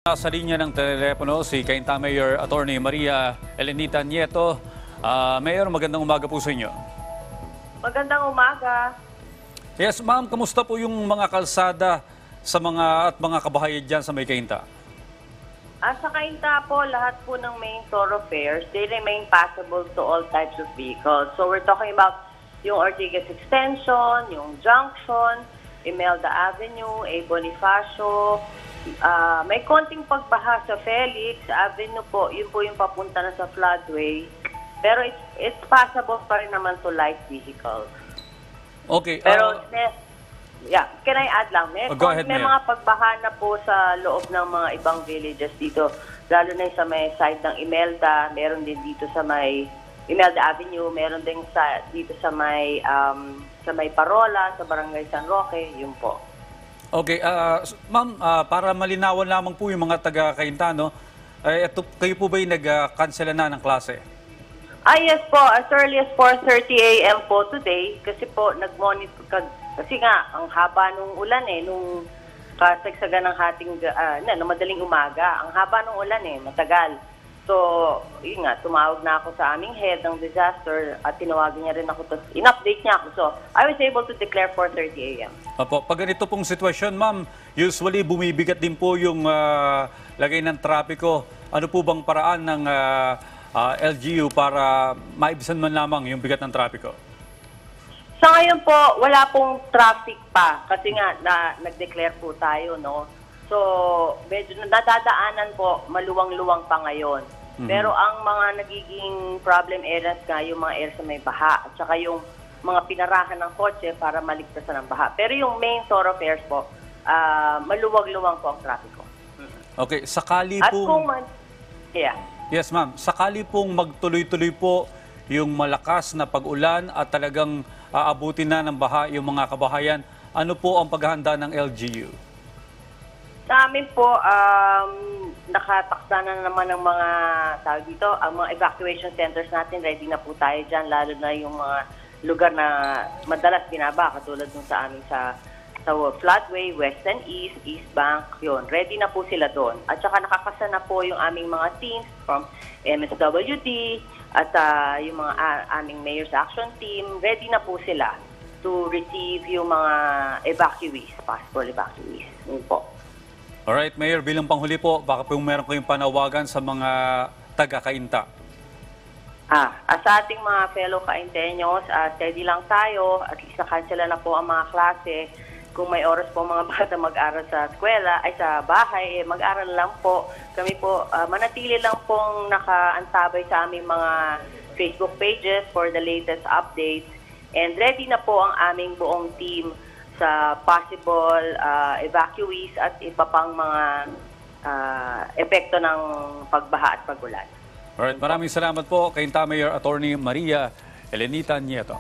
Sa linya ng telepono si Cainta Mayor Attorney Maria Elenita Nieto. Mayor, magandang umaga po sa inyo. Magandang umaga. Yes, ma'am, kamusta po yung mga kalsada sa mga kabahayan dyan sa may Cainta? Sa Cainta po, lahat po ng main thoroughfares, they remain passable to all types of vehicles. So we're talking about yung Ortigas Extension, yung Junction, Imelda Avenue, A. Bonifacio. May konting pagbaha sa Felix Avenue po, yun po yung papunta na sa floodway. Pero it's passable pa rin naman to light vehicles. Okay. Pero, can I add lang? Go ahead, may Mayor. mga pagbaha na po sa loob ng mga ibang villages dito. Lalo na sa may side ng Imelda, meron din dito sa may Imelda Avenue, meron din dito sa may Parola, sa Barangay San Roque, yun po. Okay, ma'am, para malinawan lamang po yung mga taga-Cainta, no? Kayo po ba yung nag-cancela na ng klase? Yes po, as early as 4:30 a.m. po today, kasi po nag-monitor, kasi nga, ang haba nung ulan nung kasagsagan ng madaling umaga, ang haba nung ulan matagal. So, yun nga, tumawag na ako sa aming head ng disaster at tinawagan niya rin ako, in-update niya ako. So, I was able to declare 4:30 a.m. Opo, pag ganito pong sitwasyon, ma'am, usually bumibigat din po yung lagay ng trapiko. Ano po bang paraan ng LGU para maibsan man lamang yung bigat ng trapiko? Sa ngayon po, wala pong traffic pa kasi nga nag-declare po tayo, no? So, medyo nadadaanan po, maluwang-luwang pa ngayon. Pero ang mga nagiging problem areas nga, yung mga areas na may baha at saka yung mga pinarahan ng kotse para maligtasan ng baha. Pero yung main thoroughfares po, maluwag-luwang po ang trapiko. Okay, sakali At po... kung Yes, ma'am. Sakali pong magtuloy-tuloy po yung malakas na pag-ulan at talagang aabutin na ng baha yung mga kabahayan, ano po ang paghahanda ng LGU? Sa amin po, nakatakda na naman ng mga tawag dito, ang mga evacuation centers natin, ready na po tayo dyan, lalo na yung mga lugar na madalas binaba, katulad nung sa amin sa floodway, west and east, east bank, yun, ready na po sila doon. At saka nakakasa na po yung aming mga teams from MSWD at yung mga aming Mayor's Action Team, ready na po sila to receive yung mga evacuees, possible evacuees. Yun po. Alright, Mayor, bilang panghuli po, baka po meron kayong panawagan sa mga taga-Cainta. Sa ating mga fellow Cainteños, steady lang tayo, at least na-cancela na po ang mga klase. Kung may oras po mga bata mag-aral sa eskwela, ay sa bahay, mag-aral lang po. Kami po, manatili lang pong nakaantabay sa aming mga Facebook pages for the latest updates. And ready na po ang aming buong team sa possible evacuees at iba pang mga epekto ng pagbaha at pagulan. Alright, maraming salamat po, Cainta Mayor Attorney Maria Elenita Nieto.